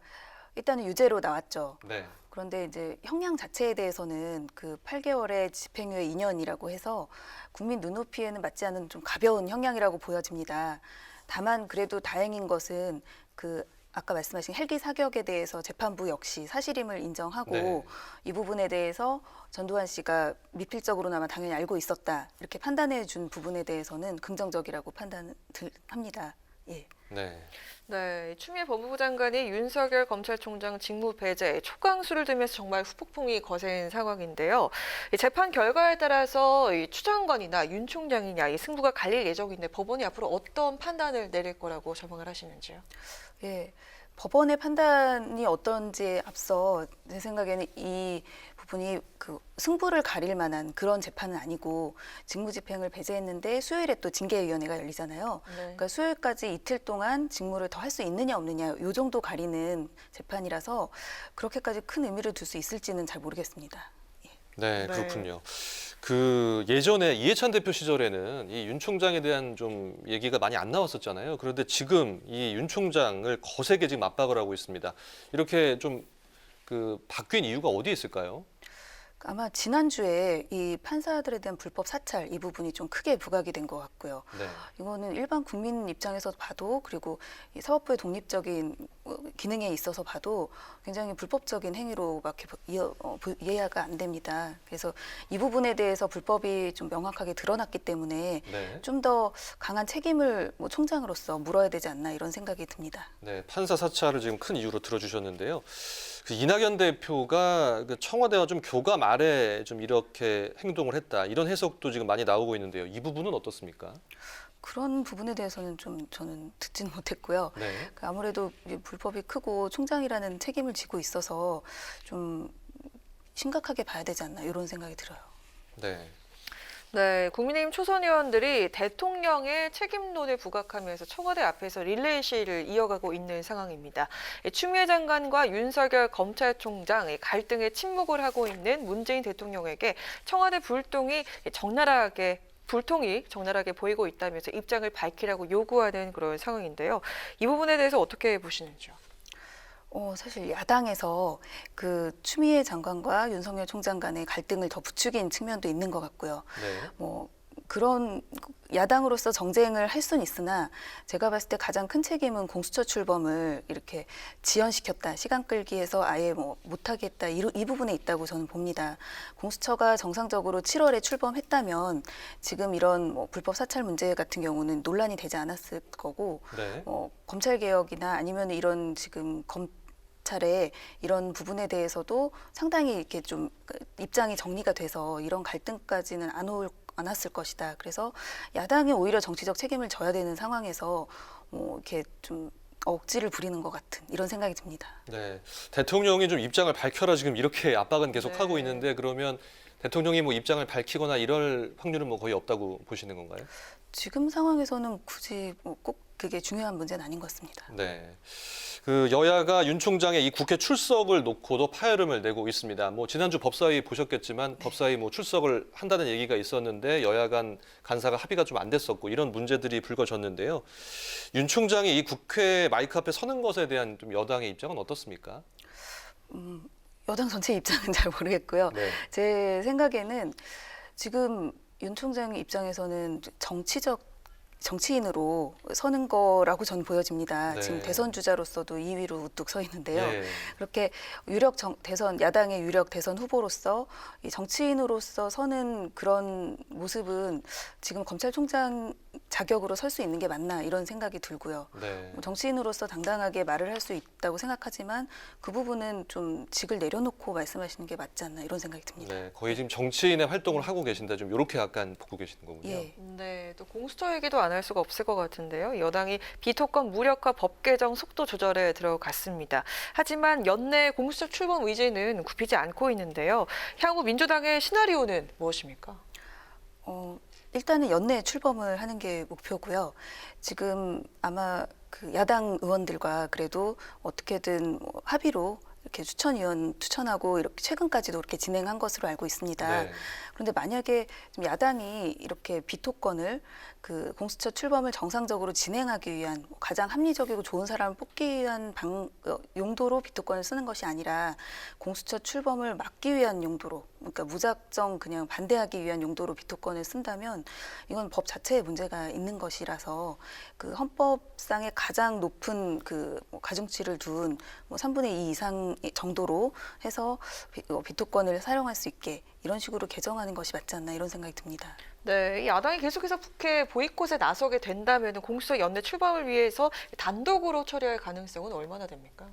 S4: 일단은 유죄로 나왔죠.
S2: 네.
S4: 그런데 이제 형량 자체에 대해서는 그 8개월의 집행유예 2년이라고 해서 국민 눈높이에는 맞지 않은 좀 가벼운 형량이라고 보여집니다. 다만 그래도 다행인 것은 그 아까 말씀하신 헬기 사격에 대해서 재판부 역시 사실임을 인정하고
S2: 네.
S4: 이 부분에 대해서 전두환 씨가 미필적으로나마 당연히 알고 있었다 이렇게 판단해 준 부분에 대해서는 긍정적이라고 판단합니다. 예.
S2: 네.
S1: 네, 추미애 법무부 장관이 윤석열 검찰총장 직무 배제, 초강수를 두면서 정말 후폭풍이 거센 상황인데요. 이 재판 결과에 따라서 이 추 장관이나 윤 총장이냐 이 승부가 갈릴 예정인데 법원이 앞으로 어떤 판단을 내릴 거라고 전망을 하시는지요?
S4: 예, 법원의 판단이 어떤지에 앞서 제 생각에는 이 부분이 그 승부를 가릴 만한 그런 재판은 아니고 직무집행을 배제했는데 수요일에 또 징계위원회가 열리잖아요.
S1: 네.
S4: 그러니까 수요일까지 이틀 동안 직무를 더 할 수 있느냐 없느냐 요 정도 가리는 재판이라서 그렇게까지 큰 의미를 둘 수 있을지는 잘 모르겠습니다.
S2: 네, 그렇군요. 그 예전에 이해찬 대표 시절에는 이 윤 총장에 대한 좀 얘기가 많이 안 나왔었잖아요. 그런데 지금 이 윤 총장을 거세게 지금 압박을 하고 있습니다. 이렇게 좀 그 바뀐 이유가 어디에 있을까요?
S4: 아마 지난주에 이 판사들에 대한 불법 사찰 이 부분이 좀 크게 부각이 된 것 같고요.
S2: 네.
S4: 이거는 일반 국민 입장에서 봐도 그리고 이 사법부의 독립적인 기능에 있어서 봐도 굉장히 불법적인 행위로밖에 이해가 안 됩니다. 그래서 이 부분에 대해서 불법이 좀 명확하게 드러났기 때문에
S2: 네.
S4: 좀 더 강한 책임을 총장으로서 물어야 되지 않나 이런 생각이 듭니다.
S2: 네, 판사 사찰을 지금 큰 이유로 들어주셨는데요. 그 이낙연 대표가 그 청와대와 좀 교감 아래 좀 이렇게 행동을 했다 이런 해석도 지금 많이 나오고 있는데요. 이 부분은 어떻습니까?
S4: 그런 부분에 대해서는 좀 저는 듣지는 못했고요.
S2: 네.
S4: 아무래도 불법이 크고 총장이라는 책임을 지고 있어서 좀 심각하게 봐야 되지 않나 이런 생각이 들어요.
S2: 네.
S1: 네, 국민의힘 초선 의원들이 대통령의 책임론을 부각하면서 청와대 앞에서 릴레이 시위를 이어가고 있는 상황입니다. 추미애 장관과 윤석열 검찰총장 갈등에 침묵을 하고 있는 문재인 대통령에게 청와대 불통이 적나라하게 보이고 있다면서 입장을 밝히라고 요구하는 그런 상황인데요. 이 부분에 대해서 어떻게 보시는지요?
S4: 사실 야당에서 그 추미애 장관과 윤석열 총장 간의 갈등을 더 부추긴 측면도 있는 것 같고요.
S2: 네.
S4: 그런 야당으로서 정쟁을 할 수는 있으나 제가 봤을 때 가장 큰 책임은 공수처 출범을 이렇게 지연시켰다, 시간 끌기에서 아예 뭐 못하겠다 이 부분에 있다고 저는 봅니다. 공수처가 정상적으로 7월에 출범했다면 지금 이런 뭐 불법 사찰 문제 같은 경우는 논란이 되지 않았을 거고
S2: 네.
S4: 검찰 개혁이나 아니면 이런 지금 검찰의 이런 부분에 대해서도 상당히 이렇게 좀 입장이 정리가 돼서 이런 갈등까지는 안 왔을 것이다. 그래서 야당이 오히려 정치적 책임을 져야 되는 상황에서 이렇게 좀 억지를 부리는 것 같은 이런 생각이 듭니다.
S2: 네, 대통령이 좀 입장을 밝혀라 지금 이렇게 압박은 계속 하고 있는데 그러면 대통령이 뭐 입장을 밝히거나 이럴 확률은 뭐 거의 없다고 보시는 건가요?
S4: 지금 상황에서는 굳이 꼭 그게 중요한 문제는 아닌 것 같습니다.
S2: 네. 그 여야가 윤 총장의 이 국회 출석을 놓고도 파열음을 내고 있습니다. 뭐 지난주 법사위 보셨겠지만 법사위 뭐 출석을 한다는 얘기가 있었는데 여야 간 간사가 합의가 좀 안 됐었고 이런 문제들이 불거졌는데요. 윤 총장이 이 국회 마이크 앞에 서는 것에 대한 좀 여당의 입장은 어떻습니까?
S4: 여당 전체 입장은 잘 모르겠고요.
S2: 네.
S4: 제 생각에는 지금 윤 총장 입장에서는 정치인으로 서는 거라고 저는 보여집니다.
S2: 네.
S4: 지금 대선 주자로서도 2위로 우뚝 서 있는데요.
S2: 네.
S4: 그렇게 야당의 유력 대선 후보로서 이 정치인으로서 서는 그런 모습은 지금 검찰총장 자격으로 설 수 있는 게 맞나 이런 생각이 들고요.
S2: 네.
S4: 정치인으로서 당당하게 말을 할 수 있다고 생각하지만 그 부분은 좀 직을 내려놓고 말씀하시는 게 맞지 않나 이런 생각이 듭니다.
S2: 네, 거의 지금 정치인의 활동을 하고 계신다. 좀 이렇게 약간 보고 계시는 거군요.
S4: 예.
S1: 네, 또 공수처 얘기도 안 할 수가 없을 것 같은데요. 여당이 비토권 무력화 법 개정 속도 조절에 들어갔습니다. 하지만 연내 공수처 출범 의지는 굽히지 않고 있는데요. 향후 민주당의 시나리오는 무엇입니까?
S4: 일단은 연내 출범을 하는 게 목표고요. 지금 아마 그 야당 의원들과 그래도 어떻게든 합의로 이렇게 추천하고 이렇게 최근까지도 이렇게 진행한 것으로 알고 있습니다.
S2: 네.
S4: 그런데 만약에 좀 야당이 이렇게 비토권을 그 공수처 출범을 정상적으로 진행하기 위한 가장 합리적이고 좋은 사람을 뽑기 위한 용도로 비토권을 쓰는 것이 아니라 공수처 출범을 막기 위한 용도로, 그러니까 무작정 그냥 반대하기 위한 용도로 비토권을 쓴다면 이건 법 자체에 문제가 있는 것이라서 그 헌법상의 가장 높은 그 가중치를 둔 3분의 2 이상 정도로 해서 비토권을 사용할 수 있게 이런 식으로 개정하는 것이 맞지 않나 이런 생각이 듭니다.
S1: 네, 이 야당이 계속해서 국회 보이콧에 나서게 된다면 공수처 연내 출범을 위해서 단독으로 처리할 가능성은 얼마나 됩니까?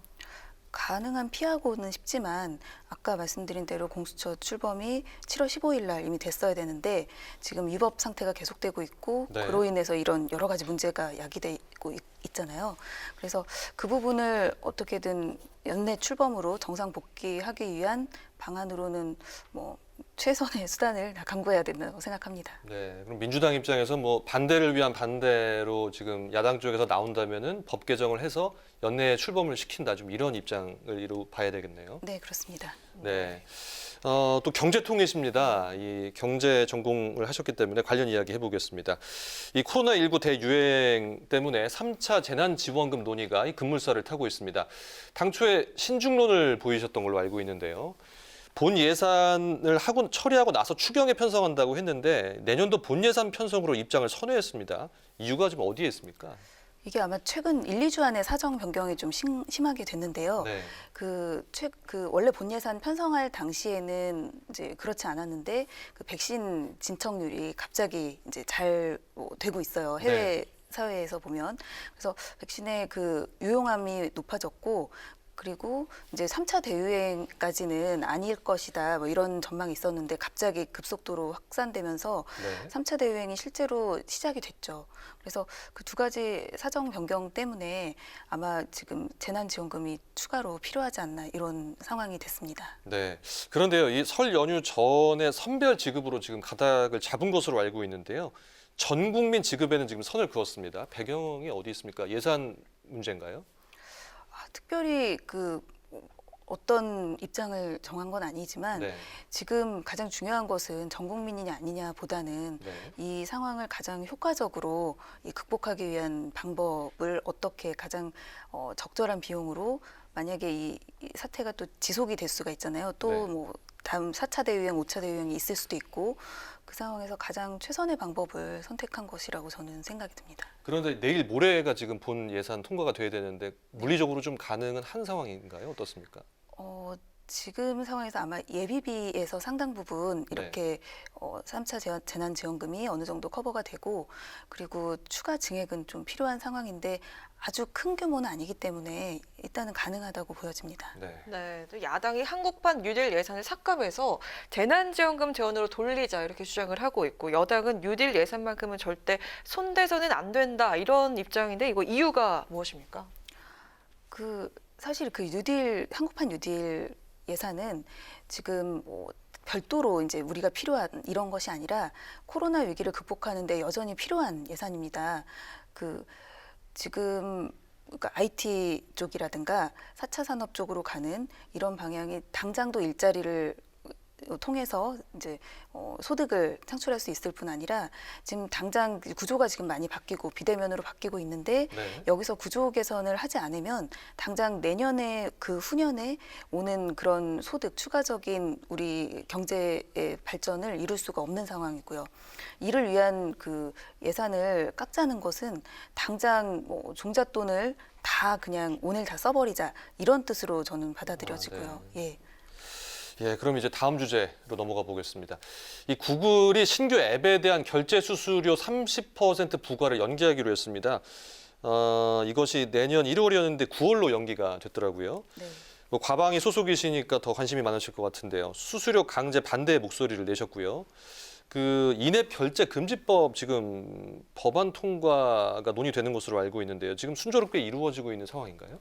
S4: 가능한 피하고는 싶지만 아까 말씀드린 대로 공수처 출범이 7월 15일 날 이미 됐어야 되는데 지금 위법 상태가 계속되고 있고
S2: 네.
S4: 그로 인해서 이런 여러 가지 문제가 야기되고 있잖아요. 그래서 그 부분을 어떻게든 연내 출범으로 정상 복귀하기 위한 방안으로는 뭐 최선의 수단을 다 강구해야 된다고 생각합니다.
S2: 네, 그럼 민주당 입장에서 뭐 반대를 위한 반대로 지금 야당 쪽에서 나온다면은 법 개정을 해서 연내에 출범을 시킨다, 좀 이런 입장으로 봐야 되겠네요.
S4: 네, 그렇습니다.
S2: 네. 또 경제통이십니다. 이 경제 전공을 하셨기 때문에 관련 이야기 해보겠습니다. 이 코로나19 대유행 때문에 3차 재난지원금 논의가 이 급물살을 타고 있습니다. 당초에 신중론을 보이셨던 걸로 알고 있는데요. 본 예산을 처리하고 나서 추경에 편성한다고 했는데 내년도 본 예산 편성으로 입장을 선회했습니다. 이유가 좀 어디에 있습니까?
S4: 이게 아마 최근 1, 2주 안에 사정 변경이 좀 심하게 됐는데요.
S2: 네.
S4: 원래 본 예산 편성할 당시에는 이제 그렇지 않았는데 그 백신 진척률이 갑자기 이제 잘 되고 있어요. 해외
S2: 네.
S4: 사회에서 보면. 그래서 백신의 그 유용함이 높아졌고 그리고 이제 3차 대유행까지는 아닐 것이다 뭐 이런 전망이 있었는데 갑자기 급속도로 확산되면서
S2: 네.
S4: 3차 대유행이 실제로 시작이 됐죠. 그래서 그 두 가지 사정 변경 때문에 아마 지금 재난지원금이 추가로 필요하지 않나 이런 상황이 됐습니다.
S2: 네. 그런데요, 이 설 연휴 전에 선별 지급으로 지금 가닥을 잡은 것으로 알고 있는데요. 전 국민 지급에는 지금 선을 그었습니다. 배경이 어디 있습니까? 예산 문제인가요?
S4: 특별히 어떤 입장을 정한 건 아니지만
S2: 네.
S4: 지금 가장 중요한 것은 전 국민이냐 아니냐보다는
S2: 네.
S4: 이 상황을 가장 효과적으로 극복하기 위한 방법을 어떻게 가장 적절한 비용으로 만약에 이 사태가 또 지속이 될 수가 있잖아요. 또 뭐 다음 4차 대유행, 5차 대유행이 있을 수도 있고 그 상황에서 가장 최선의 방법을 선택한 것이라고 저는 생각이 듭니다.
S2: 그런데 내일 모레가 지금 본 예산 통과가 돼야 되는데 물리적으로 좀 가능은 한 상황인가요? 어떻습니까?
S4: 지금 상황에서 아마 예비비에서 상당 부분 이렇게 3차 재난지원금이 어느 정도 커버가 되고 그리고 추가 증액은 좀 필요한 상황인데 아주 큰 규모는 아니기 때문에 일단은 가능하다고 보여집니다.
S1: 네, 또 야당이 한국판 뉴딜 예산을 삭감해서 재난지원금 재원으로 돌리자 이렇게 주장을 하고 있고 여당은 뉴딜 예산만큼은 절대 손대서는 안 된다 이런 입장인데 이거 이유가 무엇입니까?
S4: 사실 한국판 뉴딜 예산은 지금 뭐 별도로 이제 우리가 필요한 이런 것이 아니라 코로나 위기를 극복하는 데 여전히 필요한 예산입니다. 지금 그러니까 IT 쪽이라든가 4차 산업 쪽으로 가는 이런 방향이 당장도 일자리를 통해서 이제 소득을 창출할 수 있을 뿐 아니라 지금 당장 구조가 지금 많이 바뀌고 비대면으로 바뀌고 있는데 여기서 구조 개선을 하지 않으면 당장 내년에 그 후년에 오는 그런 소득 추가적인 우리 경제의 발전을 이룰 수가 없는 상황이고요. 이를 위한 그 예산을 깎자는 것은 당장 뭐 종잣돈을 다 그냥 오늘 다 써버리자 이런 뜻으로 저는 받아들여지고요.
S2: 그럼 이제 다음 주제로 넘어가 보겠습니다. 이 구글이 신규 앱에 대한 결제 수수료 30% 부과를 연기하기로 했습니다. 이것이 내년 1월이었는데 9월로 연기가 됐더라고요. 뭐 과방위 소속이시니까 더 관심이 많으실 것 같은데요. 수수료 강제 반대 목소리를 내셨고요. 그 인앱 결제 금지법 지금 법안 통과가 논의되는 것으로 알고 있는데요. 지금 순조롭게 이루어지고 있는 상황인가요?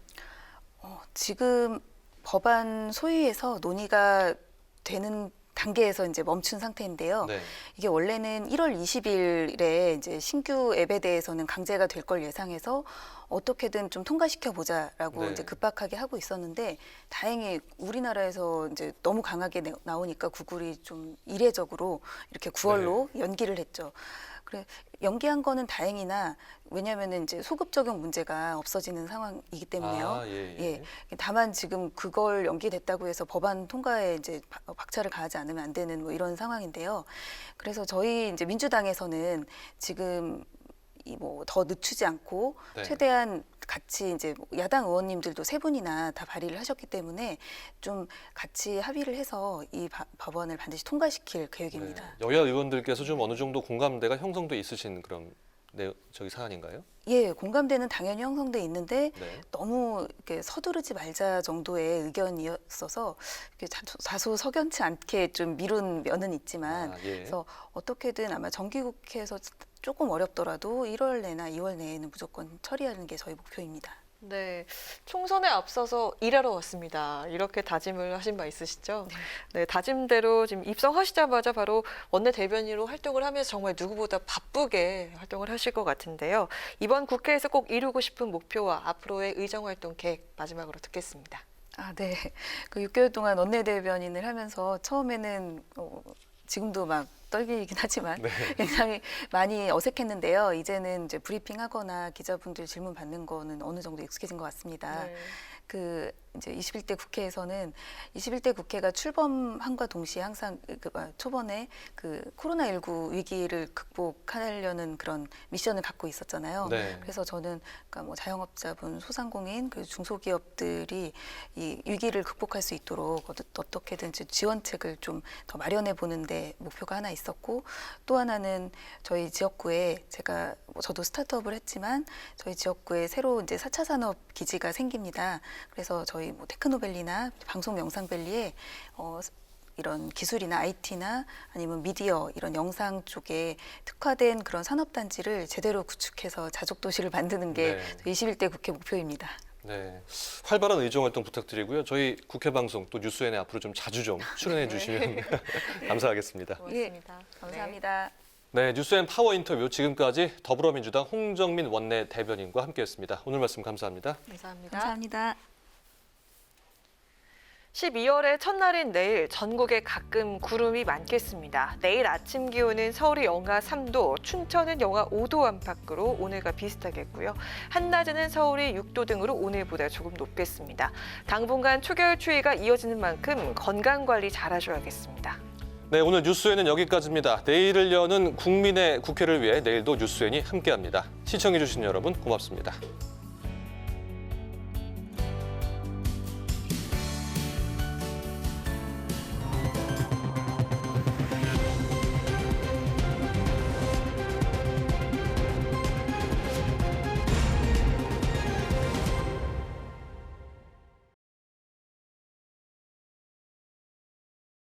S4: 지금 법안 소위에서 논의가 되는 단계에서 이제 멈춘 상태인데요. 이게 원래는 1월 20일에 이제 신규 앱에 대해서는 강제가 될 걸 예상해서 어떻게든 좀 통과시켜 보자라고 이제 급박하게 하고 있었는데 다행히 우리나라에서 이제 너무 강하게 나오니까 구글이 좀 이례적으로 이렇게 9월로 연기를 했죠. 그래 연기한 거는 다행이나 왜냐하면은 이제 소급 적용 문제가 없어지는 상황이기 때문에요. 다만 지금 그걸 연기됐다고 해서 법안 통과에 이제 박차를 가하지 않으면 안 되는 뭐 이런 상황인데요. 그래서 저희 이제 민주당에서는 지금 뭐 더 늦추지 않고 최대한 같이 이제 야당 의원님들도 3분이나 다 발의를 하셨기 때문에 좀 같이 합의를 해서 이 법안을 반드시 통과시킬 계획입니다.
S2: 여야 의원들께서 좀 어느 정도 공감대가 형성돼 있으신 그런 사안인가요?
S4: 공감대는 당연히 형성돼 있는데 너무 이렇게 서두르지 말자 정도의 의견이었어서 다소 석연치 않게 좀 미룬 면은 있지만 그래서 어떻게든 아마 정기국회에서 조금 어렵더라도 1월 내나 2월 내에는 무조건 처리하는 게 저희 목표입니다.
S1: 네, 총선에 앞서서 일하러 왔습니다. 이렇게 다짐을 하신 바 있으시죠? 다짐대로 지금 입성하시자마자 바로 원내대변인으로 활동을 하면서 정말 누구보다 바쁘게 활동을 하실 것 같은데요. 이번 국회에서 꼭 이루고 싶은 목표와 앞으로의 의정활동 계획 마지막으로 듣겠습니다.
S4: 그 6개월 동안 원내대변인을 하면서 처음에는 지금도 막 떨리긴 하지만 굉장히 많이 어색했는데요. 이제는 이제 브리핑하거나 기자분들 질문 받는 거는 어느 정도 익숙해진 것 같습니다. 이제 21대 국회에서는 21대 국회가 출범함과 동시에 항상 초반에 코로나19 위기를 극복하려는 그런 미션을 갖고 있었잖아요. 그래서 저는 그러니까 뭐 자영업자분, 소상공인, 그리고 중소기업들이 이 위기를 극복할 수 있도록 어떻게든 지원책을 좀 더 마련해 보는데 목표가 하나 있었고 또 하나는 저희 지역구에 저도 스타트업을 했지만 저희 지역구에 새로 이제 4차 산업 기지가 생깁니다. 그래서 저희 뭐 테크노밸리나 방송 영상밸리에 이런 기술이나 IT나 아니면 미디어 이런 영상 쪽에 특화된 그런 산업단지를 제대로 구축해서 자족도시를 만드는 게 21대 국회 목표입니다.
S2: 활발한 의정활동 부탁드리고요. 저희 국회 방송 또 뉴스엔에 앞으로 좀 자주 좀 출연해 주시면 감사하겠습니다.
S1: 고맙습니다.
S4: 감사합니다.
S2: 뉴스엔 파워 인터뷰 지금까지 더불어민주당 홍정민 원내대변인과 함께했습니다. 오늘 말씀 감사합니다.
S1: 감사합니다.
S4: 감사합니다.
S1: 12월의 첫날인 내일 전국에 가끔 구름이 많겠습니다. 내일 아침 기온은 서울이 영하 3도, 춘천은 영하 5도 안팎으로 오늘과 비슷하겠고요. 한낮에는 서울이 6도 등으로 오늘보다 조금 높겠습니다. 당분간 초겨울 추위가 이어지는 만큼 건강관리 잘하셔야겠습니다.
S2: 네, 오늘 뉴스회는 여기까지입니다. 내일을 여는 국민의 국회를 위해 내일도 뉴스회니 함께합니다. 시청해주신 여러분 고맙습니다.